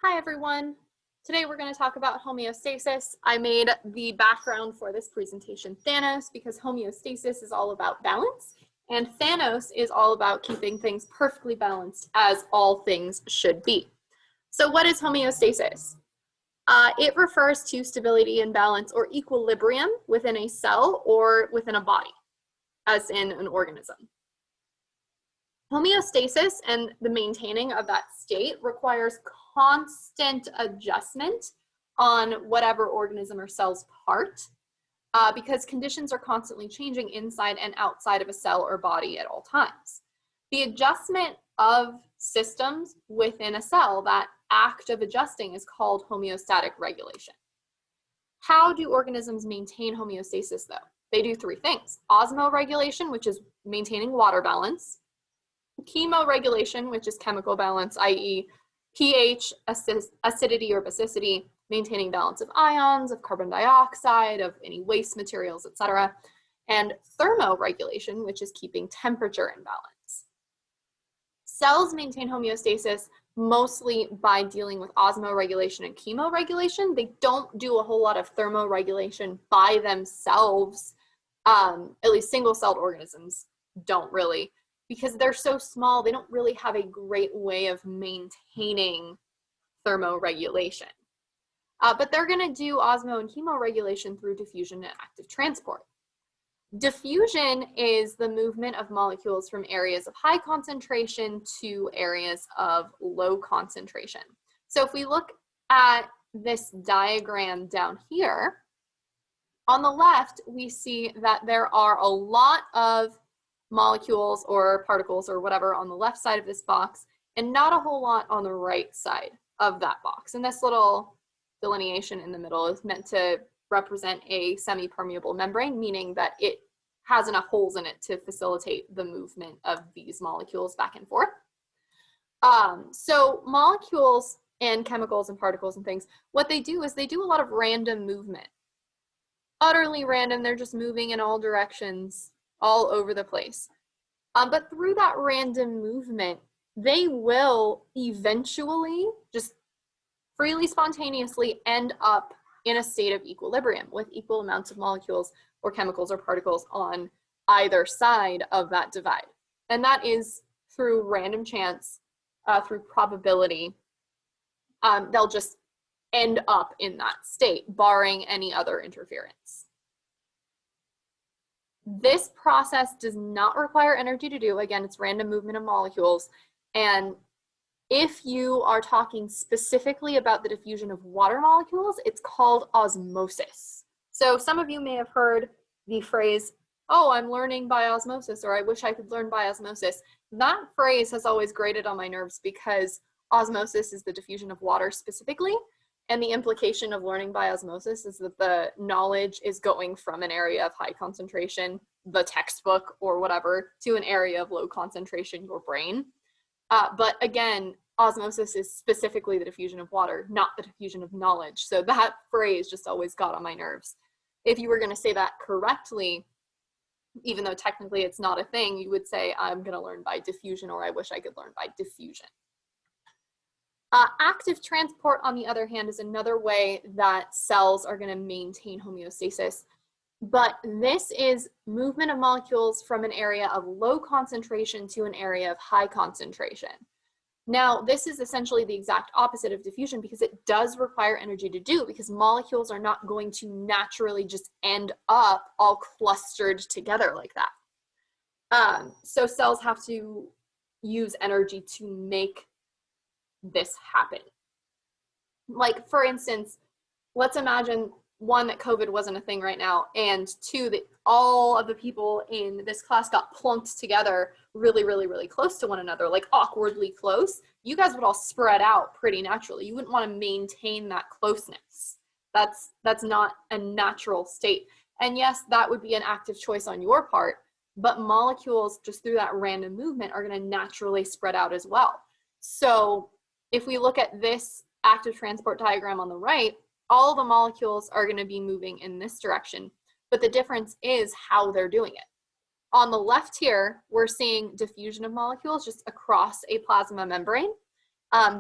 Hi everyone. Today we're going to talk about homeostasis. I made the background for this presentation Thanos because homeostasis is all about balance and Thanos is all about keeping things perfectly balanced as all things should be. So what is homeostasis? It refers to stability and balance or equilibrium within a cell or within a body, as in an organism. Homeostasis and the maintaining of that state requires constant adjustment on whatever organism or cell's part because conditions are constantly changing inside and outside of a cell or body at all times. The adjustment of systems within a cell, that act of adjusting, is called homeostatic regulation. How do organisms maintain homeostasis though? They do three things: osmoregulation, which is maintaining water balance; chemoregulation, which is chemical balance, i.e. pH, acidity or basicity, maintaining balance of ions, of carbon dioxide, of any waste materials, etc. And thermoregulation, which is keeping temperature in balance. Cells maintain homeostasis mostly by dealing with osmoregulation and chemoregulation. They don't do a whole lot of thermoregulation by themselves. At least single-celled organisms don't really, because they're so small, they don't really have a great way of maintaining thermoregulation. But they're going to do osmo and chemoregulation through diffusion and active transport. Diffusion is the movement of molecules from areas of high concentration to areas of low concentration. So if we look at this diagram down here, on the left, we see that there are a lot of molecules or particles or whatever on the left side of this box, and not a whole lot on the right side of that box. And this little delineation in the middle is meant to represent a semi-permeable membrane, meaning that it has enough holes in it to facilitate the movement of these molecules back and forth. So molecules and chemicals and particles and things, what they do is they do a lot of random movement. Utterly random, they're just moving in all directions, all over the place. But through that random movement, they will eventually just freely, spontaneously end up in a state of equilibrium with equal amounts of molecules or chemicals or particles on either side of that divide. And that is through random chance, through probability. They'll just end up in that state, barring any other interference. This process does not require energy to do. Again, it's random movement of molecules. And if you are talking specifically about the diffusion of water molecules, it's called osmosis. So some of you may have heard the phrase, oh, I'm learning by osmosis, or I wish I could learn by osmosis. That phrase has always grated on my nerves because osmosis is the diffusion of water specifically. And the implication of learning by osmosis is that the knowledge is going from an area of high concentration, the textbook or whatever, to an area of low concentration, your brain. But again, osmosis is specifically the diffusion of water, not the diffusion of knowledge. So that phrase just always got on my nerves. If you were going to say that correctly, even though technically it's not a thing, you would say, I'm going to learn by diffusion, or I wish I could learn by diffusion. Active transport, on the other hand, is another way that cells are going to maintain homeostasis. But this is movement of molecules from an area of low concentration to an area of high concentration. Now, this is essentially the exact opposite of diffusion because it does require energy to do, because molecules are not going to naturally just end up all clustered together like that. So cells have to use energy to make this happen. Like, for instance, let's imagine, one, that COVID wasn't a thing right now, and two, that all of the people in this class got plunked together really, really, really close to one another, like awkwardly close. You guys would all spread out pretty naturally. You wouldn't want to maintain that closeness. That's not a natural state. And yes, that would be an active choice on your part, but molecules, just through that random movement, are going to naturally spread out as well. So if we look at this active transport diagram on the right, all the molecules are going to be moving in this direction, but the difference is how they're doing it. On the left here, we're seeing diffusion of molecules just across a plasma membrane.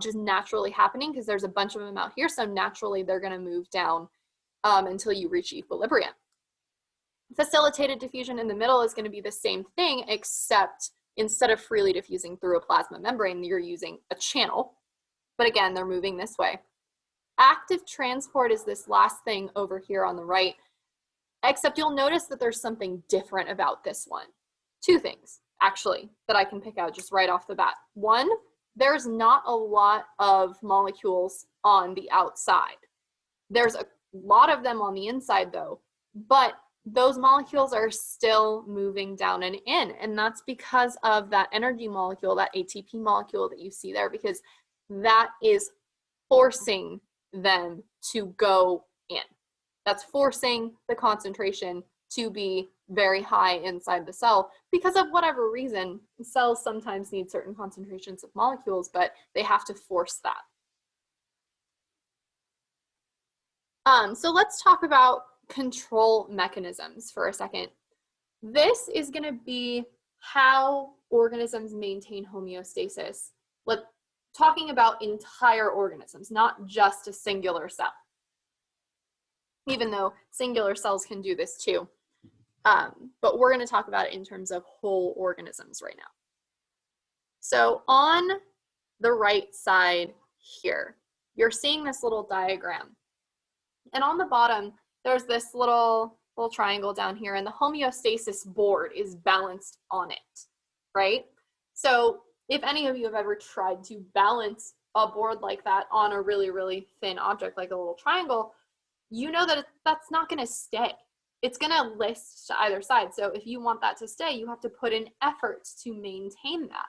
just naturally happening because there's a bunch of them out here. So naturally they're going to move down until you reach equilibrium. Facilitated diffusion in the middle is going to be the same thing, except instead of freely diffusing through a plasma membrane, you're using a channel. But again, they're moving this way. Active transport is this last thing over here on the right, except you'll notice that there's something different about this one. Two things, actually, that I can pick out just right off the bat. One, there's not a lot of molecules on the outside. There's a lot of them on the inside, though, but those molecules are still moving down and in, and that's because of that energy molecule, that ATP molecule that you see there, because that is forcing them to go in. That's forcing the concentration to be very high inside the cell because of whatever reason. Cells sometimes need certain concentrations of molecules, but they have to force that. So let's talk about control mechanisms for a second. This is going to be how organisms maintain homeostasis. Talking about entire organisms, not just a singular cell, even though singular cells can do this too. But we're going to talk about it in terms of whole organisms right now. So on the right side here, you're seeing this little diagram. And on the bottom, there's this little triangle down here, and the homeostasis board is balanced on it, right? So if any of you have ever tried to balance a board like that on a really, really thin object like a little triangle, you know that that's not going to stay. It's going to list to either side. So if you want that to stay, you have to put in effort to maintain that.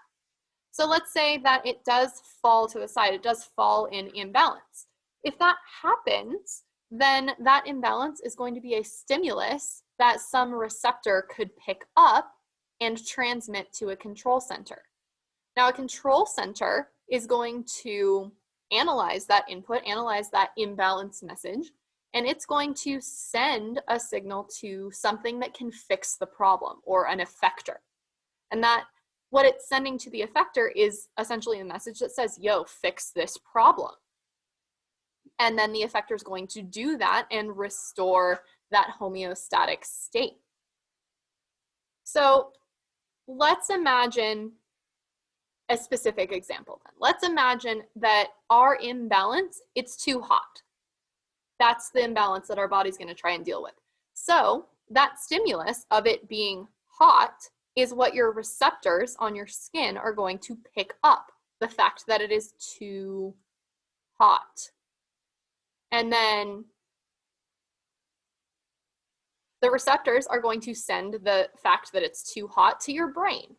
So let's say that it does fall to the side. It does fall in imbalance. If that happens, then that imbalance is going to be a stimulus that some receptor could pick up and transmit to a control center. Now, a control center is going to analyze that input, analyze that imbalance message, and it's going to send a signal to something that can fix the problem, or an effector. And that what it's sending to the effector is essentially a message that says, yo, fix this problem. And then the effector is going to do that and restore that homeostatic state. So let's imagine a specific example then. Let's imagine that our imbalance, it's too hot. That's the imbalance that our body's going to try and deal with. So that stimulus of it being hot is what your receptors on your skin are going to pick up, the fact that it is too hot. And then the receptors are going to send the fact that it's too hot to your brain.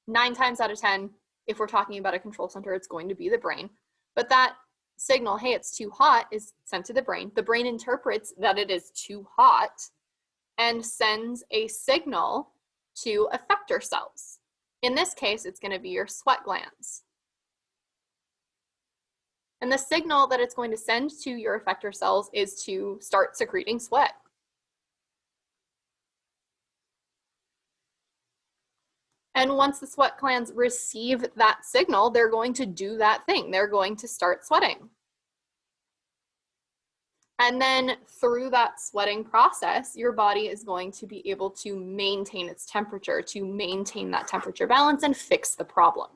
9 times out of 10, if we're talking about a control center, it's going to be the brain. But that signal, hey, it's too hot, is sent to the brain. The brain interprets that it is too hot and sends a signal to effector cells. In this case, it's going to be your sweat glands. And the signal that it's going to send to your effector cells is to start secreting sweat. And once the sweat glands receive that signal, they're going to do that thing. They're going to start sweating. And then through that sweating process, your body is going to be able to maintain its temperature, to maintain that temperature balance and fix the problem.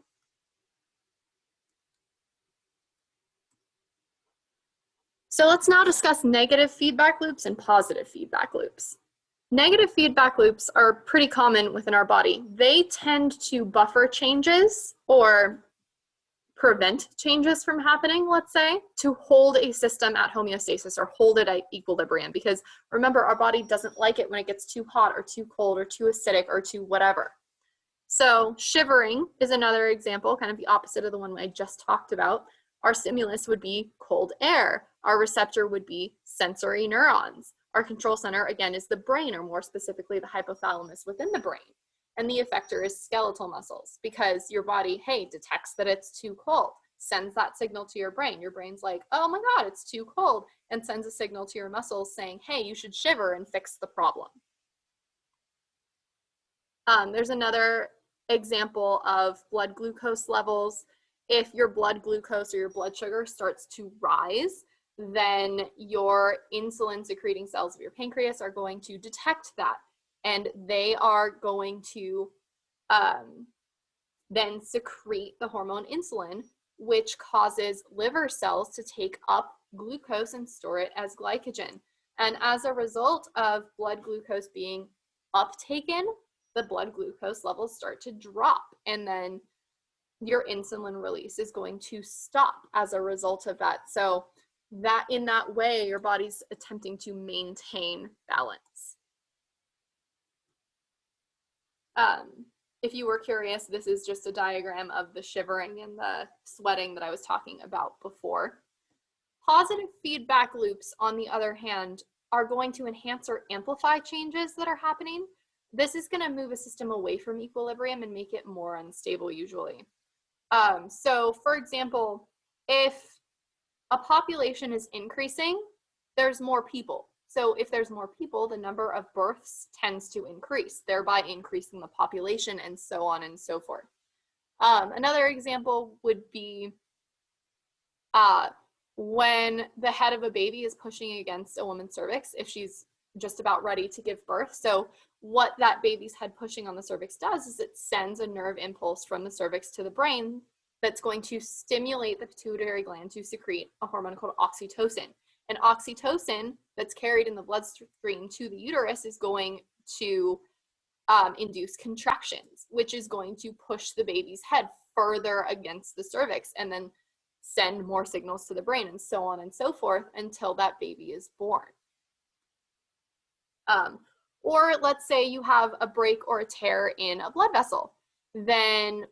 So let's now discuss negative feedback loops and positive feedback loops. Negative feedback loops are pretty common within our body. They tend to buffer changes or prevent changes from happening, let's say, to hold a system at homeostasis or hold it at equilibrium. Because remember, our body doesn't like it when it gets too hot or too cold or too acidic or too whatever. So shivering is another example, kind of the opposite of the one I just talked about. Our stimulus would be cold air. Our receptor would be sensory neurons. Our control center, again, is the brain, or more specifically, the hypothalamus within the brain. And the effector is skeletal muscles, because your body, hey, detects that it's too cold, sends that signal to your brain. Your brain's like, oh my God, it's too cold, and sends a signal to your muscles saying, hey, you should shiver and fix the problem. There's another example of blood glucose levels. if your blood glucose or your blood sugar starts to rise, then your insulin secreting cells of your pancreas are going to detect that, and they are going to then secrete the hormone insulin, which causes liver cells to take up glucose and store it as glycogen. And as a result of blood glucose being uptaken, the blood glucose levels start to drop, and then your insulin release is going to stop as a result of that. So that in that way, your body's attempting to maintain balance. If you were curious, this is just a diagram of the shivering and the sweating that I was talking about before. Positive feedback loops, on the other hand, are going to enhance or amplify changes that are happening. This is going to move a system away from equilibrium and make it more unstable usually. So for example, if a population is increasing, there's more people. So if there's more people, the number of births tends to increase, thereby increasing the population, and so on and so forth. Another example would be when the head of a baby is pushing against a woman's cervix, if she's just about ready to give birth. So what that baby's head pushing on the cervix does is it sends a nerve impulse from the cervix to the brain that's going to stimulate the pituitary gland to secrete a hormone called oxytocin. And oxytocin that's carried in the bloodstream to the uterus is going to induce contractions, which is going to push the baby's head further against the cervix and then send more signals to the brain, and so on and so forth until that baby is born. Or let's say you have a break or a tear in a blood vessel, then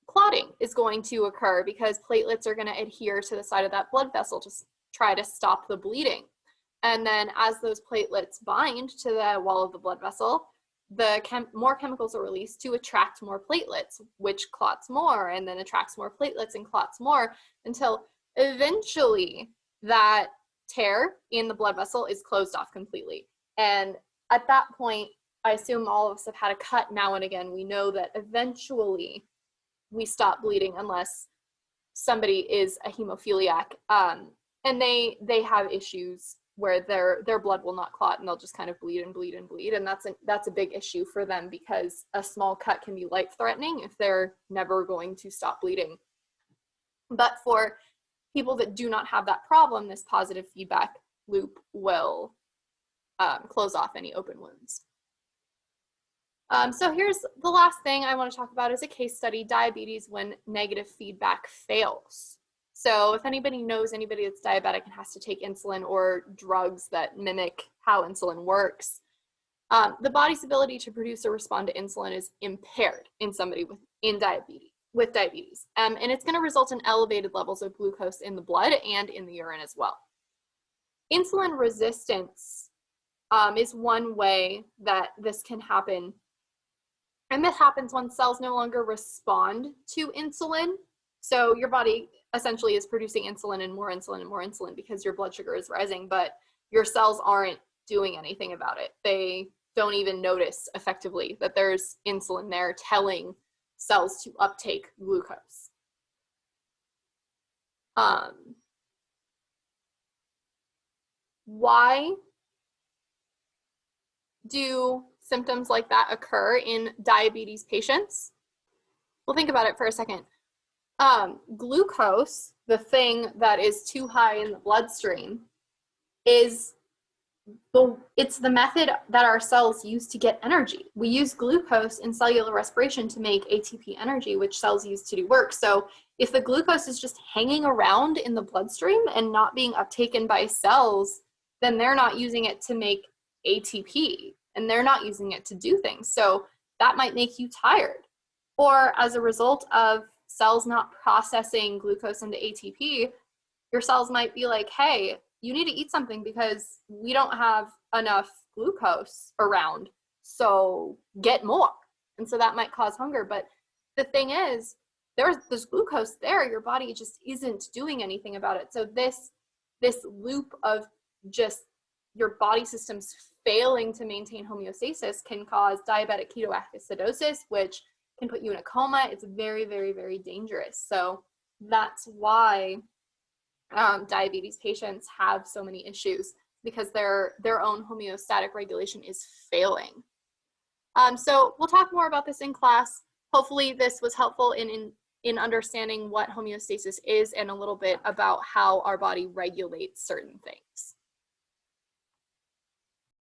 clotting is going to occur because platelets are going to adhere to the side of that blood vessel to try to stop the bleeding. And then as those platelets bind to the wall of the blood vessel, more chemicals are released to attract more platelets, which clots more, and then attracts more platelets and clots more, until eventually that tear in the blood vessel is closed off completely. And at that point, I assume all of us have had a cut now and again. We know that eventually we stop bleeding unless somebody is a hemophiliac, and they have issues where their blood will not clot and they'll just kind of bleed and bleed and bleed, and that's a big issue for them because a small cut can be life-threatening if they're never going to stop bleeding. But for people that do not have that problem, this positive feedback loop will close off any open wounds. So here's the last thing I want to talk about is a case study, diabetes when negative feedback fails. So if anybody knows anybody that's diabetic and has to take insulin or drugs that mimic how insulin works, the body's ability to produce or respond to insulin is impaired in somebody with diabetes. And it's going to result in elevated levels of glucose in the blood and in the urine as well. Insulin resistance is one way that this can happen. And this happens when cells no longer respond to insulin. So your body essentially is producing insulin and more insulin and more insulin because your blood sugar is rising, but your cells aren't doing anything about it. They don't even notice effectively that there's insulin there telling cells to uptake glucose. Why do symptoms like that occur in diabetes patients? Well, think about it for a second. Glucose, the thing that is too high in the bloodstream, it's the method that our cells use to get energy. We use glucose in cellular respiration to make ATP energy, which cells use to do work. So if the glucose is just hanging around in the bloodstream and not being uptaken by cells, then they're not using it to make ATP and they're not using it to do things. So that might make you tired. Or as a result of cells not processing glucose into ATP, your cells might be like, hey, you need to eat something because we don't have enough glucose around, so get more. And so that might cause hunger. But the thing is, there's glucose there, your body just isn't doing anything about it. So this loop of just your body systems failing to maintain homeostasis can cause diabetic ketoacidosis, which can put you in a coma. It's very, very, very dangerous. So That's why diabetes patients have so many issues, because their own homeostatic regulation is failing. So we'll talk more about this in class. Hopefully this was helpful in understanding what homeostasis is and a little bit about how our body regulates certain things.